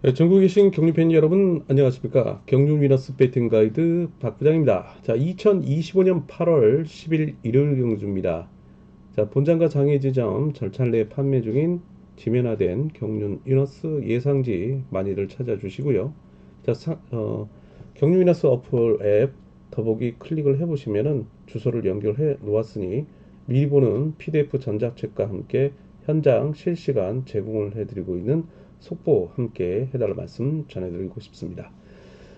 네, 전국에 계신 경륜팬 여러분 안녕하십니까. 경륜 위너스 배팅 가이드 박 부장입니다. 자, 2025년 8월 10일 일요일 경주입니다. 자, 본장과 장애 지점 절찬 내 판매 중인 지면화된 경륜 위너스 예상지 많이들 찾아주시고요. 자, 경륜 위너스 어플 앱 더보기 클릭을 해보시면은 주소를 연결해 놓았으니 미리 보는 PDF 전자책과 함께 현장 실시간 제공을 해드리고 있는 속보 함께 해달라 말씀 전해드리고 싶습니다.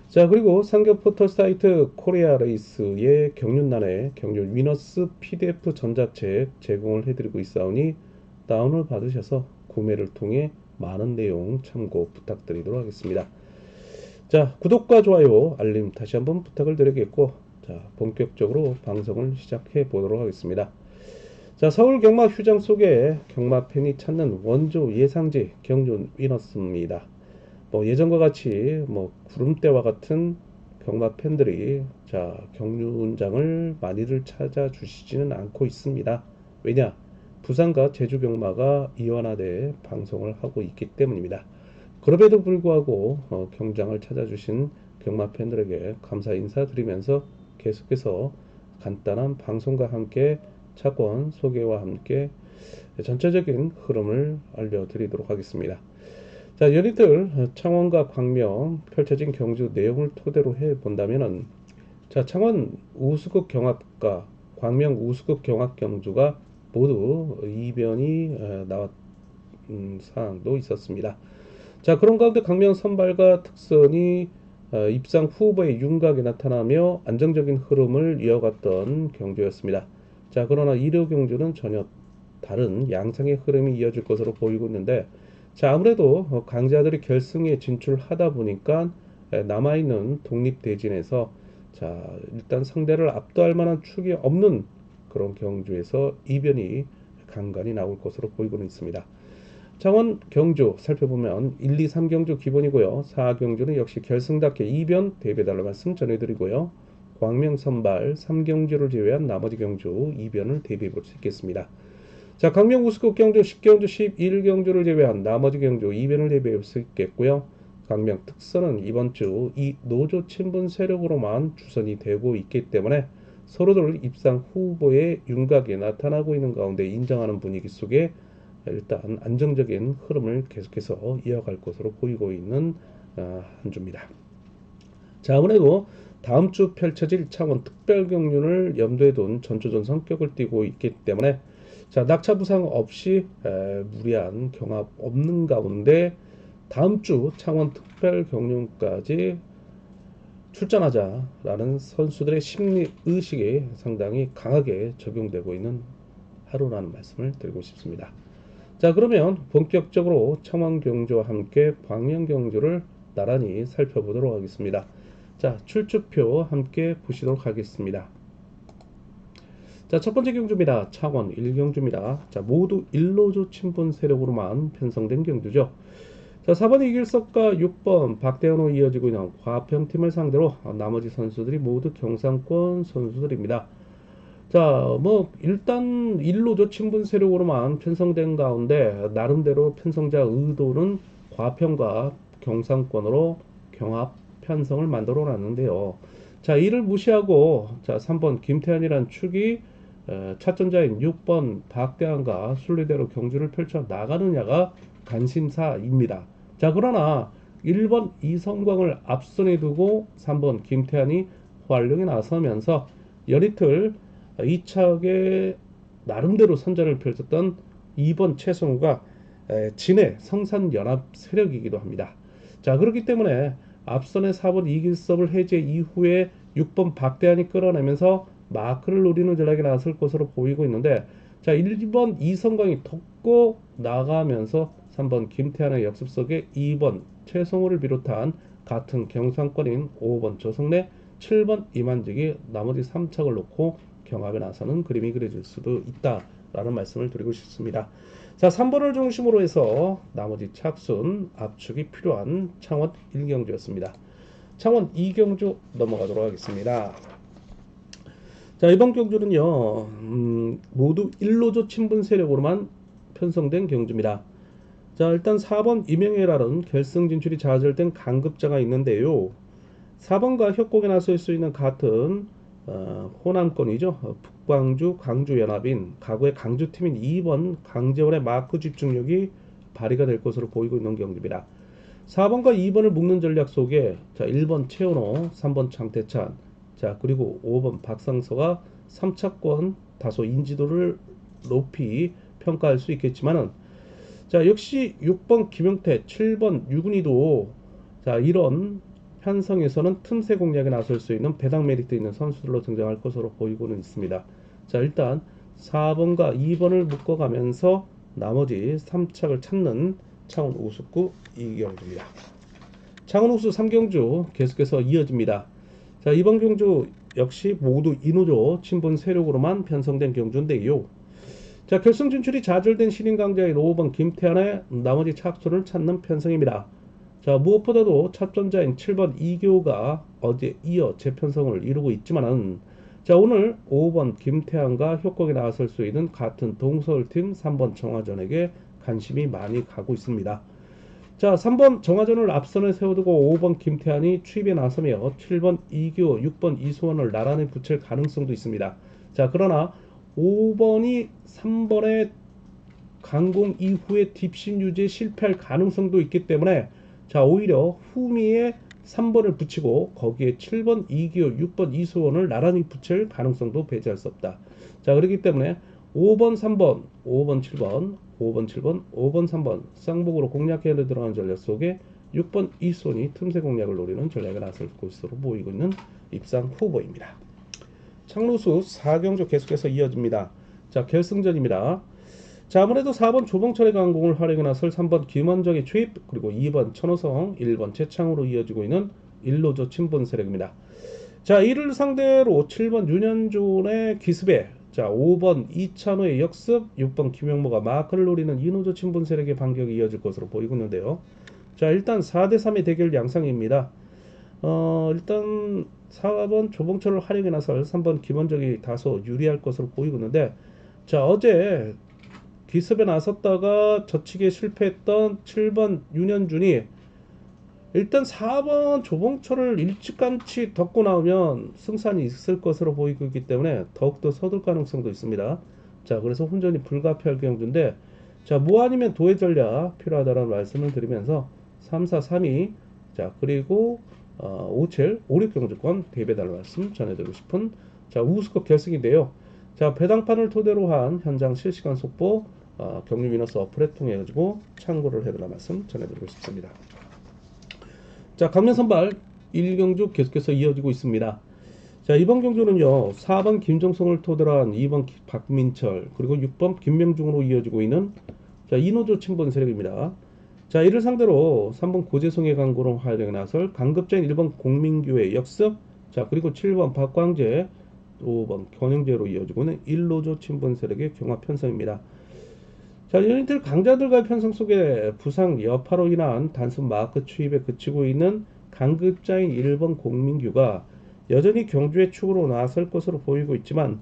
자, 그리고 상교 포털 사이트 코리아 레이스의 경륜란에 경륜 위너스 PDF 전자책 제공을 해드리고 있사오니 다운을 받으셔서 구매를 통해 많은 내용 참고 부탁드리도록 하겠습니다. 자, 구독과 좋아요, 알림 다시 한번 부탁을 드리겠고, 자, 본격적으로 방송을 시작해 보도록 하겠습니다. 자, 서울 경마 휴장 속에 경마 팬이 찾는 원조 예상지 경륜 위너스입니다. 뭐 예전과 같이 뭐 구름대와 같은 경마 팬들이 자 경륜장을 많이들 찾아주시지는 않고 있습니다. 왜냐? 부산과 제주 경마가 이완화돼 방송을 하고 있기 때문입니다. 그럼에도 불구하고 경장을 찾아주신 경마 팬들에게 감사 인사드리면서 계속해서 간단한 방송과 함께 차권 소개와 함께 전체적인 흐름을 알려드리도록 하겠습니다. 자, 연이틀 창원과 광명 펼쳐진 경주 내용을 토대로 해 본다면은 자, 창원 우수국 경합과 광명 우수국 경합 경주가 모두 이변이 나왔 사항도 있었습니다. 자, 그런 가운데 광명 선발과 특선이 입상 후보의 윤곽이 나타나며 안정적인 흐름을 이어갔던 경주였습니다. 자, 그러나 1호 경주는 전혀 다른 양상의 흐름이 이어질 것으로 보이고 있는데, 자, 아무래도 강자들이 결승에 진출하다 보니까 남아있는 독립대진에서 자, 일단 상대를 압도할 만한 축이 없는 그런 경주에서 이변이 간간히 나올 것으로 보이고는 있습니다. 창원 경주 살펴보면 1, 2, 3경주 기본이고요. 4경주는 역시 결승답게 이변 대비해달라 말씀 전해드리고요. 광명 선발 3경주를 제외한 나머지 경주 이변을 대비해 볼 수 있겠습니다. 자, 광명 우스국 경주 10경주 11경주를 제외한 나머지 경주 이변을 대비해 볼 수 있겠고요. 광명 특선은 이번 주 이 노조 친분 세력으로만 주선이 되고 있기 때문에 서로들 입상 후보의 윤곽이 나타나고 있는 가운데 인정하는 분위기 속에 일단 안정적인 흐름을 계속해서 이어갈 것으로 보이고 있는 한 주입니다. 자, 아무래도 다음 주 펼쳐질 창원 특별경륜을 염두에 둔 전초전 성격을 띠고 있기 때문에 자, 낙차 부상 없이 무리한 경합 없는 가운데 다음 주 창원 특별경륜까지 출전하자라는 선수들의 심리 의식이 상당히 강하게 적용되고 있는 하루라는 말씀을 드리고 싶습니다. 자, 그러면 본격적으로 창원 경주와 함께 광명 경주를 나란히 살펴보도록 하겠습니다. 자, 출주표 함께 보시도록 하겠습니다. 자, 첫 번째 경주입니다. 창원 1경주입니다. 자, 모두 1로조 친분 세력으로만 편성된 경주죠. 자, 4번 이길석과 6번 박대현으로 이어지고 있는 과평팀을 상대로 나머지 선수들이 모두 경상권 선수들입니다. 자, 뭐 일단 일로조 친분 세력으로만 편성된 가운데 나름대로 편성자 의도는 과평과 경상권으로 경합 편성을 만들어 놨는데요. 자, 이를 무시하고 자, 3번 김태환이란 축이 차전자인 6번 박대환과 순리대로 경주를 펼쳐 나가느냐가 관심사입니다. 자, 그러나 1번 이성광을 앞선에 두고 3번 김태환이 활용에 나서면서 연이틀 이차에 나름대로 선전을 펼쳤던 2번 최성우가 진해 성산연합 세력이기도 합니다. 자, 그렇기 때문에 앞선의 4번 이길섭을 해제 이후에 6번 박대환이 끌어내면서 마크를 노리는 전략이 나설 것으로 보이고 있는데, 자, 1번 이성광이 덮고 나가면서 3번 김태환의 역습 속에 2번 최성우를 비롯한 같은 경상권인 5번 조성래, 7번 이만직이 나머지 3척을 놓고 경합에 나서는 그림이 그려질 수도 있다라는 말씀을 드리고 싶습니다. 자, 3번을 중심으로 해서 나머지 착순 압축이 필요한 창원 1경주였습니다. 창원 2경주 넘어가도록 하겠습니다. 자, 이번 경주는요 모두 1로조 친분 세력으로만 편성된 경주입니다. 자, 일단 4번 이명애라는 결승 진출이 좌절된 강급자가 있는데요. 4번과 협곡에 나설 수 있는 같은 호남권이죠. 북광주 강주연합인 과거의 강주팀인 2번 강재원의 마크 집중력이 발휘가 될 것으로 보이고 있는 경기입니다. 4번과 2번을 묶는 전략 속에 자 1번 최원호, 3번 장태찬, 자 그리고 5번 박상서가 3차권 다소 인지도를 높이 평가할 수 있겠지만은 자 역시 6번 김용태, 7번 유근이도 자 이런 편성에서는 틈새 공략에 나설 수 있는 배당 메리트 있는 선수들로 등장할 것으로 보이고는 있습니다. 자 일단 4번과 2번을 묶어가면서 나머지 3착을 찾는 창원 우수구 이경주입니다. 창원 우수 3경주 계속해서 이어집니다. 자 이번 경주 역시 모두 인호조 친분 세력으로만 편성된 경주인데요. 자 결승 진출이 좌절된 신인 강자인 5번 김태환의 나머지 착수를 찾는 편성입니다. 자 무엇보다도 첫 전자인 7번 이교가 어제 이어 재편성을 이루고 있지만은 자 오늘 5번 김태환과 협곡에 나설 수 있는 같은 동서울팀 3번 정화전에게 관심이 많이 가고 있습니다. 자 3번 정화전을 앞선에 세워두고 5번 김태환이 추입에 나서며 7번 이교 6번 이수원을 나란히 붙일 가능성도 있습니다. 자 그러나 5번이 3번의 강공 이후에 딥신 유지에 실패할 가능성도 있기 때문에 자 오히려 후미에 3번을 붙이고 거기에 7번 이기호 6번 이수원을 나란히 붙일 가능성도 배제할 수 없다. 자 그렇기 때문에 5번 3번 5번 7번 5번 7번 5번 3번 쌍복으로 공략해야 들어가는 전략 속에 6번 이수원이 틈새 공략을 노리는 전략에 나설 것으로 보이고 있는 입상 후보입니다. 창루수 4경주 계속해서 이어집니다. 자 결승전입니다. 자 아무래도 4번 조봉철의 강공을 활용해 나설 3번 김원정의 추입 그리고 2번 천호성 1번 최창으로 이어지고 있는 일로조 친분 세력입니다. 자 이를 상대로 7번 윤현준의 기습에 자 5번 이찬호의 역습 6번 김영모가 마크를 노리는 인호조 친분 세력의 반격이 이어질 것으로 보이고 있는데요. 자 일단 4대3의 대결 양상입니다. 일단 4번 조봉철을 활용해 나설 3번 김원정이 다소 유리할 것으로 보이고 있는데 자 어제 기습에 나섰다가 젖히기에 실패했던 7번 윤현준이 일단 4번 조봉철을 일찌감치 덮고 나오면 승산이 있을 것으로 보이고 있기 때문에 더욱더 서둘 가능성도 있습니다. 자 그래서 혼전이 불가피할 경주인데 자 뭐 아니면 도의 전략 필요하다라는 말씀을 드리면서 3, 4, 3위 자 그리고 5, 7, 5, 6 경주권 대배달 말씀 전해드리고 싶은 자 우수급 결승인데요. 자 배당판을 토대로 한 현장 실시간 속보 경유 위너스 어플에 통해 가지고 참고를 해달라 말씀 전해드리고 싶습니다. 자 강면 선발 1경주 계속해서 이어지고 있습니다. 자 이번 경주는요 4번 김정성을 토대로 한 2번 박민철 그리고 6번 김명중으로 이어지고 있는 자 인호조 친분 세력입니다. 자 이를 상대로 3번 고재성의 강구로 활용해 나설 강급자인 1번 공민규의 역습 자 그리고 7번 박광재 5번 경영재로 이어지고 있는 일로조 친분 세력의 경합 편성입니다. 자, 유니틀 강자들과의 편성 속에 부상 여파로 인한 단순 마크 추입에 그치고 있는 강급자인 1번 공민규가 여전히 경주의 축으로 나설 것으로 보이고 있지만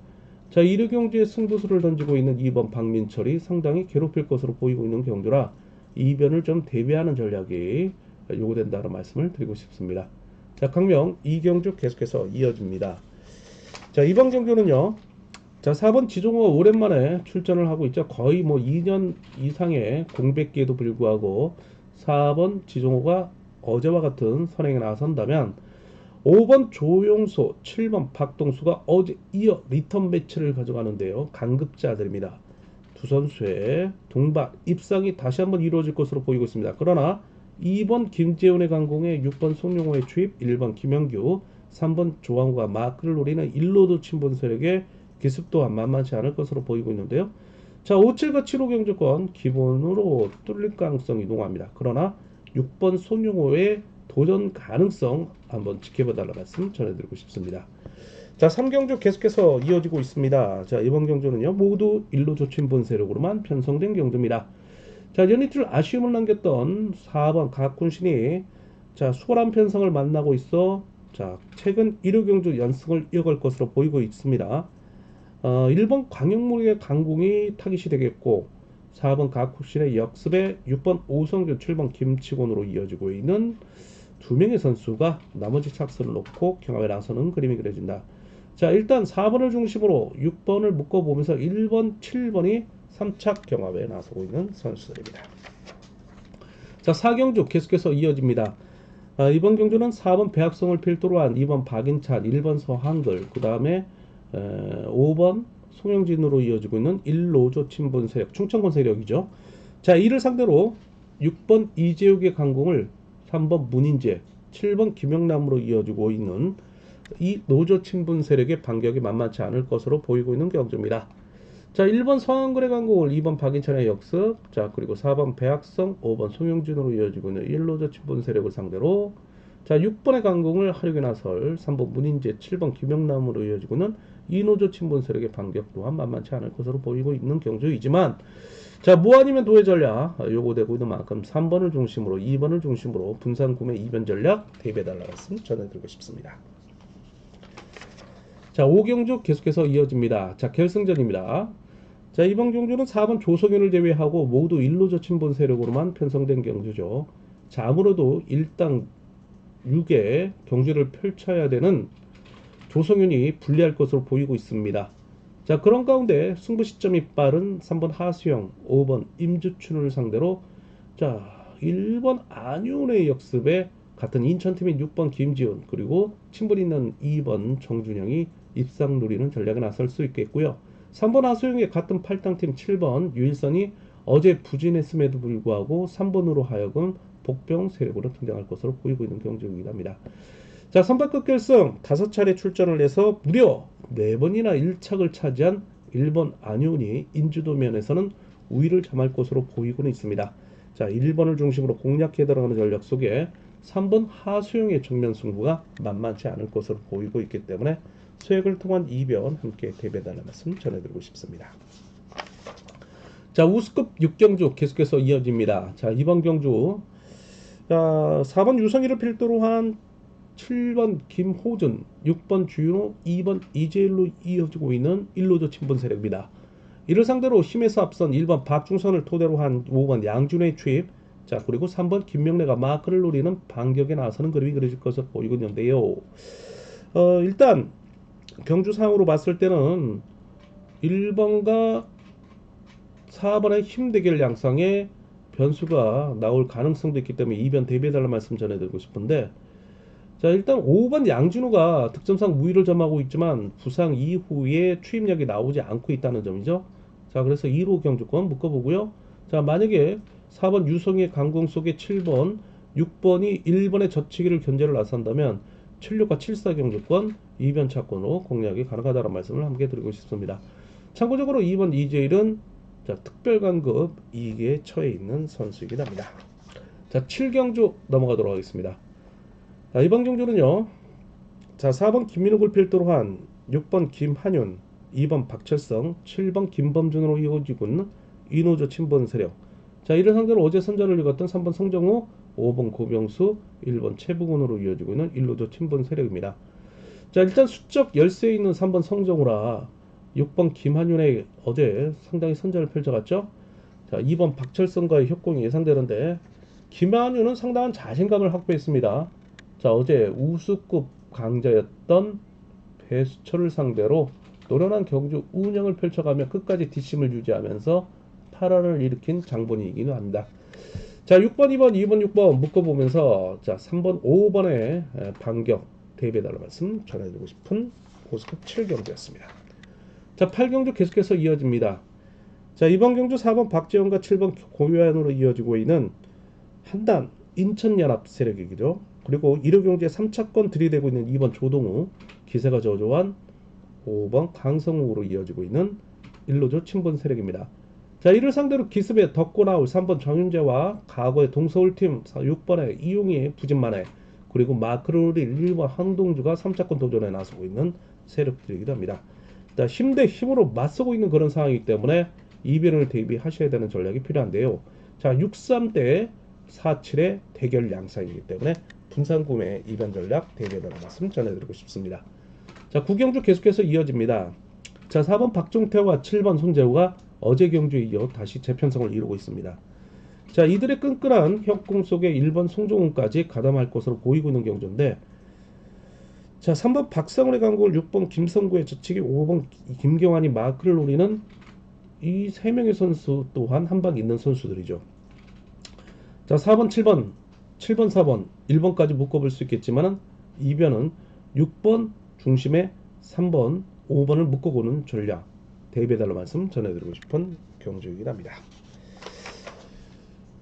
자, 1위 경주의 승부수를 던지고 있는 2번 박민철이 상당히 괴롭힐 것으로 보이고 있는 경주라 이변을 좀 대비하는 전략이 요구된다는 말씀을 드리고 싶습니다. 자, 강명 2경주 계속해서 이어집니다. 자, 이번 경주는요. 자 4번 지종호가 오랜만에 출전을 하고 있죠. 거의 뭐 2년 이상의 공백기에도 불구하고 4번 지종호가 어제와 같은 선행에 나선다면 5번 조용소 7번 박동수가 어제 이어 리턴 매치를 가져가는데요. 강급자들입니다. 두 선수의 동반 입상이 다시 한번 이루어질 것으로 보이고 있습니다. 그러나 2번 김재훈의 강공에 6번 송용호의 추입 1번 김영규 3번 조항우가 마크를 노리는 일로도 친분 세력의 기습 또한 만만치 않을 것으로 보이고 있는데요. 자 57과 7호 경주권 기본으로 뚫릴 가능성이 농후합니다. 그러나 6번 손용호의 도전 가능성 한번 지켜봐달라 말씀 전해드리고 싶습니다. 자 3경주 계속해서 이어지고 있습니다. 자 이번 경주는요 모두 일로조 친분 세력으로만 편성된 경주입니다. 자 연이틀 아쉬움을 남겼던 4번 각군신이 자 수월한 편성을 만나고 있어 자 최근 1호 경주 연승을 이어갈 것으로 보이고 있습니다. 1번 광역무리의 강공이 타깃이 되겠고 4번 가쿠신의 역습에 6번 오성균, 7번 김치곤으로 이어지고 있는 두 명의 선수가 나머지 착수를 놓고 경합에 나서는 그림이 그려진다. 자, 일단 4번을 중심으로 6번을 묶어보면서 1번, 7번이 3착 경합에 나서고 있는 선수들입니다. 자, 4경주 계속해서 이어집니다. 이번 경주는 4번 배학성을 필두로 한 2번 박인찬, 1번 서한글, 그 다음에 5번 송영진으로 이어지고 있는 1로조 친분 세력, 충청권 세력이죠. 자, 이를 상대로 6번 이재욱의 강공을 3번 문인재, 7번 김영남으로 이어지고 있는 이 노조 친분 세력의 반격이 만만치 않을 것으로 보이고 있는 경주입니다. 자, 1번 서한글의 강공을 2번 박인찬의 역습, 자, 그리고 4번 배학성, 5번 송영진으로 이어지고 있는 1로조 친분 세력을 상대로 자, 6번의 강공을 하려게 나설 3번 문인재, 7번 김영남으로 이어지고 있는 이노조 친분 세력의 반격 또한 만만치 않을 것으로 보이고 있는 경주이지만 자, 뭐 아니면 도의 전략 요구되고 있는 만큼 3번을 중심으로 2번을 중심으로 분산 구매 이변 전략 대비해달라고 말씀 전해드리고 싶습니다. 자, 5경주 계속해서 이어집니다. 자, 결승전입니다. 자, 이번 경주는 4번 조성현을 제외하고 모두 1로조 친분 세력으로만 편성된 경주죠. 자, 아무래도 일당 6에 경주를 펼쳐야 되는 조성현이 불리할 것으로 보이고 있습니다. 자, 그런 가운데 승부 시점이 빠른 3번 하수영, 5번 임주춘을 상대로 자, 1번 안윤의 역습에 같은 인천팀인 6번 김지훈, 그리고 친분 있는 2번 정준영이 입상 노리는 전략에 나설 수 있겠고요. 3번 하수영의 같은 8당팀 7번 유일선이 어제 부진했음에도 불구하고 3번으로 하여금 복병 세력으로 등장할 것으로 보이고 있는 경주이긴 합니다. 자, 선발급 결승 5차례 출전을 해서 무려 4번이나 1착을 차지한 1번 안윤이 인주도 면에서는 우위를 점할 것으로 보이고는 있습니다. 자, 1번을 중심으로 공략해 들어가는 전략 속에 3번 하수영의 정면 승부가 만만치 않을 것으로 보이고 있기 때문에 수액을 통한 이변 함께 대비해달라는 말씀 전해드리고 싶습니다. 자, 우수급 6경주 계속해서 이어집니다. 자, 이번 경주 자, 4번 유성희를 필두로 한 7번 김호준, 6번 주윤호, 2번 이재일로 이어지고 있는 1로조 친분 세력입니다. 이를 상대로 힘에서 앞선 1번 박중선을 토대로 한 5번 양준의 투입, 자, 그리고 3번 김명래가 마크를 노리는 반격에 나서는 그림이 그려질 것으로 보이고 있는데요. 일단 경주상으로 봤을 때는 1번과 4번의 힘대결 양상에 변수가 나올 가능성도 있기 때문에 이변 대비해달라는 말씀 전해드리고 싶은데 자, 일단 5번 양준호가 득점상 우위를 점하고 있지만 부상 이후에 투입력이 나오지 않고 있다는 점이죠. 자, 그래서 2로 경주권 묶어보고요. 자, 만약에 4번 유성의 강공 속에 7번, 6번이 1번의 젖히기를 견제를 나선다면 76과 74 경주권 이변 차권으로 공략이 가능하다는 말씀을 함께 드리고 싶습니다. 참고적으로 2번 이재일은 자, 특별관급 2기에 처해 있는 선수이긴 합니다. 자, 7경주 넘어가도록 하겠습니다. 자, 이번 경주는요. 자, 4번 김민욱을 필두로 한 6번 김한윤, 2번 박철성, 7번 김범준으로 이어지고 있는 이노조 친분 세력. 자, 이를 상대로 어제 선전을 이뤘던 3번 성정우, 5번 고병수, 1번 최부근으로 이어지고 있는 1로조 친분 세력입니다. 자, 일단 수적 열세에 있는 3번 성정우라 6번 김한윤의 어제 상당히 선전을 펼쳐갔죠. 자, 2번 박철성과의 협공이 예상되는데 김한윤은 상당한 자신감을 확보했습니다. 자, 어제 우수급 강자였던 배수철을 상대로 노련한 경주 운영을 펼쳐가며 끝까지 뒷심을 유지하면서 8화를 일으킨 장본이기도 합니다. 자, 6번, 2번, 2번, 6번 묶어보면서 자, 3번, 5번의 반격 대비해달라는 말씀 전해드리고 싶은 고스급 7경주였습니다. 자, 8경주 계속해서 이어집니다. 자, 이번 경주 4번 박재원과 7번 고유한으로 이어지고 있는 한단 인천연합 세력이죠. 그리고 1호 경주에 3차권 들이대고 있는 2번 조동우, 기세가 저조한 5번 강성욱으로 이어지고 있는 1로조 친분 세력입니다. 자, 이를 상대로 기습에 덕고 나올 3번 정윤재와 과거의 동서울팀 6번의 이용희 부진만에 그리고 마크로리 1번 한동주가 3차권 도전에 나서고 있는 세력들이기도 합니다. 자, 힘 대 힘으로 맞서고 있는 그런 상황이기 때문에 이변을 대비하셔야 되는 전략이 필요한데요. 자, 6-3대 4-7의 대결 양상이기 때문에 분산 구매 이변 전략 대비해달라는 말씀 전해드리고 싶습니다. 자, 구경주 계속해서 이어집니다. 자, 4번 박종태와 7번 손재우가 어제 경주에 이어 다시 재편성을 이루고 있습니다. 자, 이들의 끈끈한 협공 속에 1번 송종훈까지 가담할 것으로 보이고 있는 경주인데, 자, 3번 박상훈의 강골, 6번 김성구의 저치기, 5번 김경환이 마크를 노리는 이 세 명의 선수 또한 한방 있는 선수들이죠. 자, 4번, 7번, 4번, 1번까지 묶어볼 수 있겠지만은 이변은 6번 중심에 3번, 5번을 묶어보는 전략 대비해달라 말씀 전해드리고 싶은 경주이긴 합니다.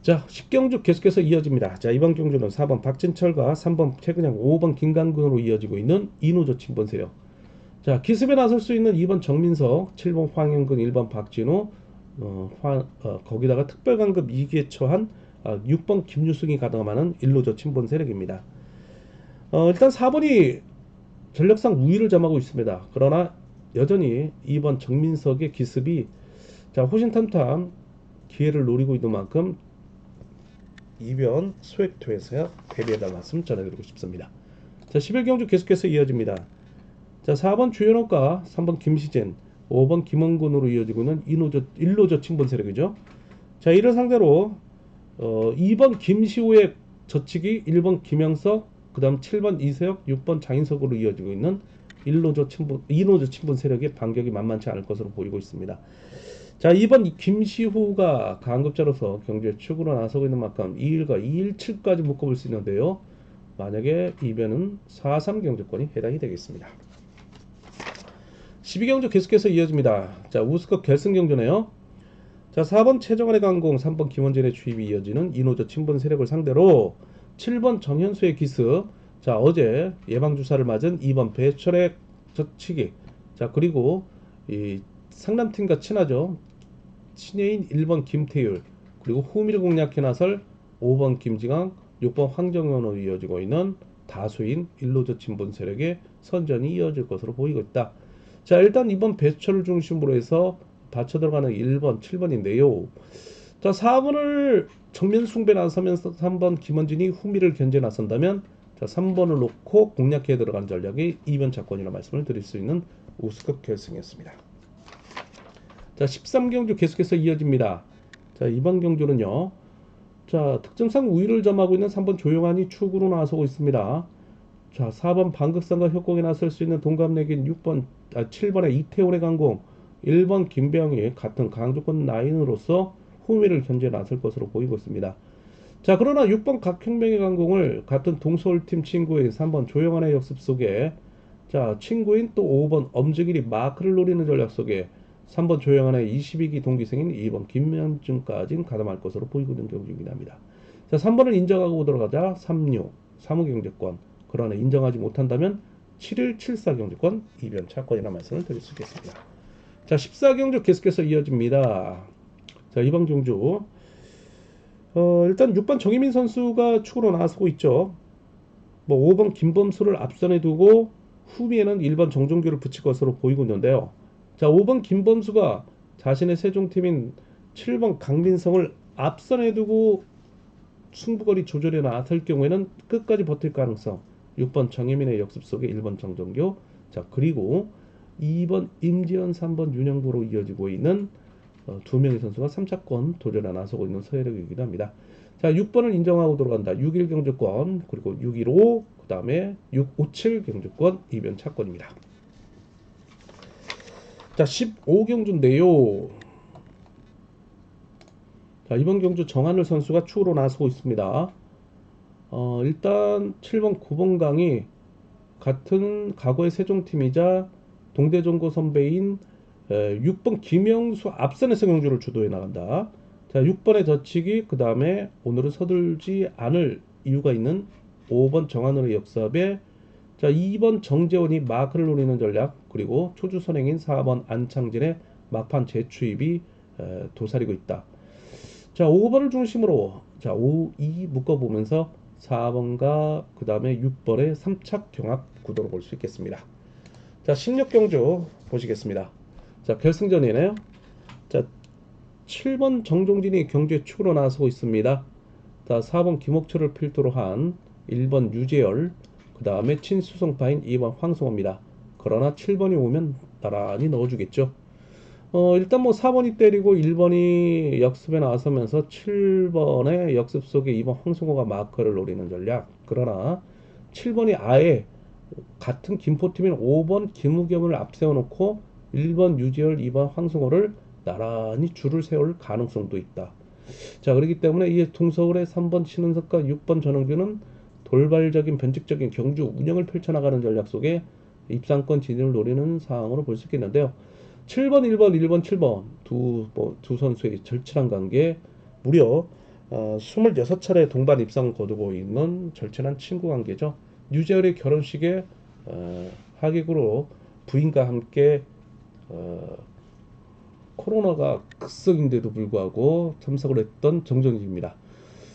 자, 10경주 계속해서 이어집니다. 자, 이번 경주는 4번 박진철과 3번 최근양, 5번 김강근으로 이어지고 있는 이노조 친번 세력. 자, 기습에 나설 수 있는 2번 정민석, 7번 황영근, 1번 박진우, 거기다가 특별강급 2기에 처한 6번 김유승이 가담하는 일로저 친본 세력입니다. 일단 4번이 전력상 우위를 점하고 있습니다. 그러나 여전히 2번 정민석의 기습이 자, 호신탐탐 기회를 노리고 있는 만큼 이변 소액투에서 대비해달라는 말씀 전해드리고 싶습니다. 자, 11경주 계속해서 이어집니다. 자, 4번 주현옥과 3번 김시진, 5번 김원근으로 이어지고 있는 일로저 친본 세력이죠. 자, 이를 상대로 2번 김시호의 저치기, 1번 김영석, 그 다음 7번 이세혁, 6번 장인석으로 이어지고 있는 이노저 친분 세력의 반격이 만만치 않을 것으로 보이고 있습니다. 자, 2번 김시호가 강급자로서 경주에 축으로 나서고 있는 만큼 2일과 217까지 묶어볼 수 있는데요. 만약에 이변은 4-3 경주권이 해당이 되겠습니다. 12경주 계속해서 이어집니다. 자, 우스컵 결승 경주네요. 자, 4번 최정환의 강공, 3번 김원진의 추입이 이어지는 이노저 친분 세력을 상대로 7번 정현수의 기습, 자, 어제 예방주사를 맞은 2번 배철의 저치기, 자, 그리고 이 상남팀과 친하죠. 친애인 1번 김태율, 그리고 후미를 공략해 나설 5번 김지강, 6번 황정현으로 이어지고 있는 다수인 일로저 친분 세력의 선전이 이어질 것으로 보이고 있다. 자, 일단 이번 배철을 중심으로 해서 받쳐 들어가는 1번, 7번인데요. 자, 4번을 정면 숭배 나서면서 3번 김원진이 후미를 견제 나선다면 자, 3번을 놓고 공략해 들어가는 전략이 이변 차권이라 말씀을 드릴 수 있는 우스컵 결승이었습니다. 자, 13경주 계속해서 이어집니다. 자, 이번 경주는요. 자, 특정상 우위를 점하고 있는 3번 조용한이 축으로 나서고 있습니다. 자, 4번 방극상과 협곡에 나설 수 있는 동갑내기인 7번의 이태원의 강공, 1번 김병희 같은 강조권 라인으로서 후미를 견제해 나설 것으로 보이고 있습니다. 자, 그러나 6번 각형명의 강공을 같은 동서울팀 친구인 3번 조영환의 역습 속에 자, 친구인 또 5번 엄지길이 마크를 노리는 전략 속에 3번 조영환의 22기 동기생인 2번 김현준까지 가담할 것으로 보이고 있는 경주이긴 합니다. 자, 3번을 인정하고 들어가자 36, 3호 경제권, 그러나 인정하지 못한다면 7일 74 경제권 이변 차권이라는 말씀을 드릴 수 있겠습니다. 자, 14경주 계속해서 이어집니다. 자, 이번 경주 일단 6번 정희민 선수가 축으로 나서고 있죠. 뭐 5번 김범수를 앞선에 두고 후미에는 1번 정종규를 붙일 것으로 보이고 있는데요. 자, 5번 김범수가 자신의 세종팀인 7번 강민성을 앞선에 두고 승부거리 조절에 나설 경우에는 끝까지 버틸 가능성, 6번 정혜민의 역습 속에 1번 정종규, 자, 그리고 2번 임지연, 3번 윤영보로 이어지고 있는 두 명의 선수가 3차권 도전에 나서고 있는 서해력이기도 합니다. 자, 6번을 인정하고 들어간다. 6.1 경주권, 그리고 6.15, 그 다음에 6.57 경주권 이변 차권입니다. 자, 15경주인데요. 자, 이번 경주 정한을 선수가 축으로 나서고 있습니다. 일단 7번 구봉강이 같은 과거의 세종팀이자 동대종고 선배인 6번 김영수 앞선에서 경주를 주도해 나간다. 자, 6번의 저치기, 그 다음에 오늘은 서둘지 않을 이유가 있는 5번 정한으로의 역습에 자, 2번 정재원이 마크를 노리는 전략, 그리고 초주 선행인 4번 안창진의 막판 재추입이 도사리고 있다. 자, 5번을 중심으로 자, 5, 2 묶어보면서 4번과 그 다음에 6번의 3착 경합 구도로 볼 수 있겠습니다. 자, 16경주 보시겠습니다. 자, 결승전이네요. 자, 7번 정종진이 경주에 축으로 나서고 있습니다. 자, 4번 김옥철을 필두로 한 1번 유재열, 그 다음에 친수성파인 2번 황성호입니다. 그러나 7번이 오면 나란히 넣어주겠죠. 일단 뭐 4번이 때리고 1번이 역습에 나서면서 7번의 역습 속에 2번 황승호가 마커를 노리는 전략. 그러나 7번이 아예 같은 김포팀인 5번 김우겸을 앞세워놓고 1번 유재열, 2번 황승호를 나란히 줄을 세울 가능성도 있다. 자, 그렇기 때문에 이 동서울의 3번 신은석과 6번 전원규는 돌발적인 변칙적인 경주 운영을 펼쳐나가는 전략 속에 입상권 진입을 노리는 상황으로 볼 수 있겠는데요. 7번, 1번, 1번, 7번 두 선수의 절친한 관계 무려 26차례 동반 입상을 거두고 있는 절친한 친구 관계죠. 유재열의 결혼식에 하객으로 부인과 함께 어, 코로나가 극성인데도 불구하고 참석을 했던 정정직입니다.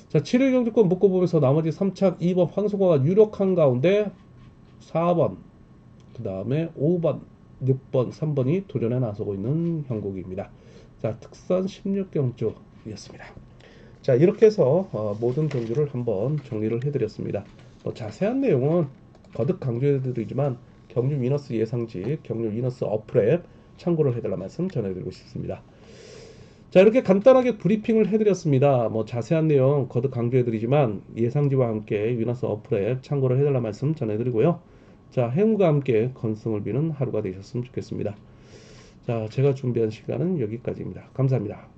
자, 7일 경주권 묶어보면서 나머지 3착 2번 황소가가 유력한 가운데 4번, 그 다음에 5번, 6번, 3번이 도전에 나서고 있는 형국입니다. 자, 특선 16경주였습니다. 자, 이렇게 해서 모든 경주를 한번 정리를 해드렸습니다. 뭐 자세한 내용은 거듭 강조해드리지만 경주 위너스 예상직, 경주 위너스 어플에 참고를 해달라 말씀 전해드리고 싶습니다. 자, 이렇게 간단하게 브리핑을 해드렸습니다. 뭐 자세한 내용 거듭 강조해드리지만 예상지와 함께 위너스 어플에 참고를 해달라 말씀 전해드리고요. 자, 행운과 함께 건승을 비는 하루가 되셨으면 좋겠습니다. 자, 제가 준비한 시간은 여기까지입니다. 감사합니다.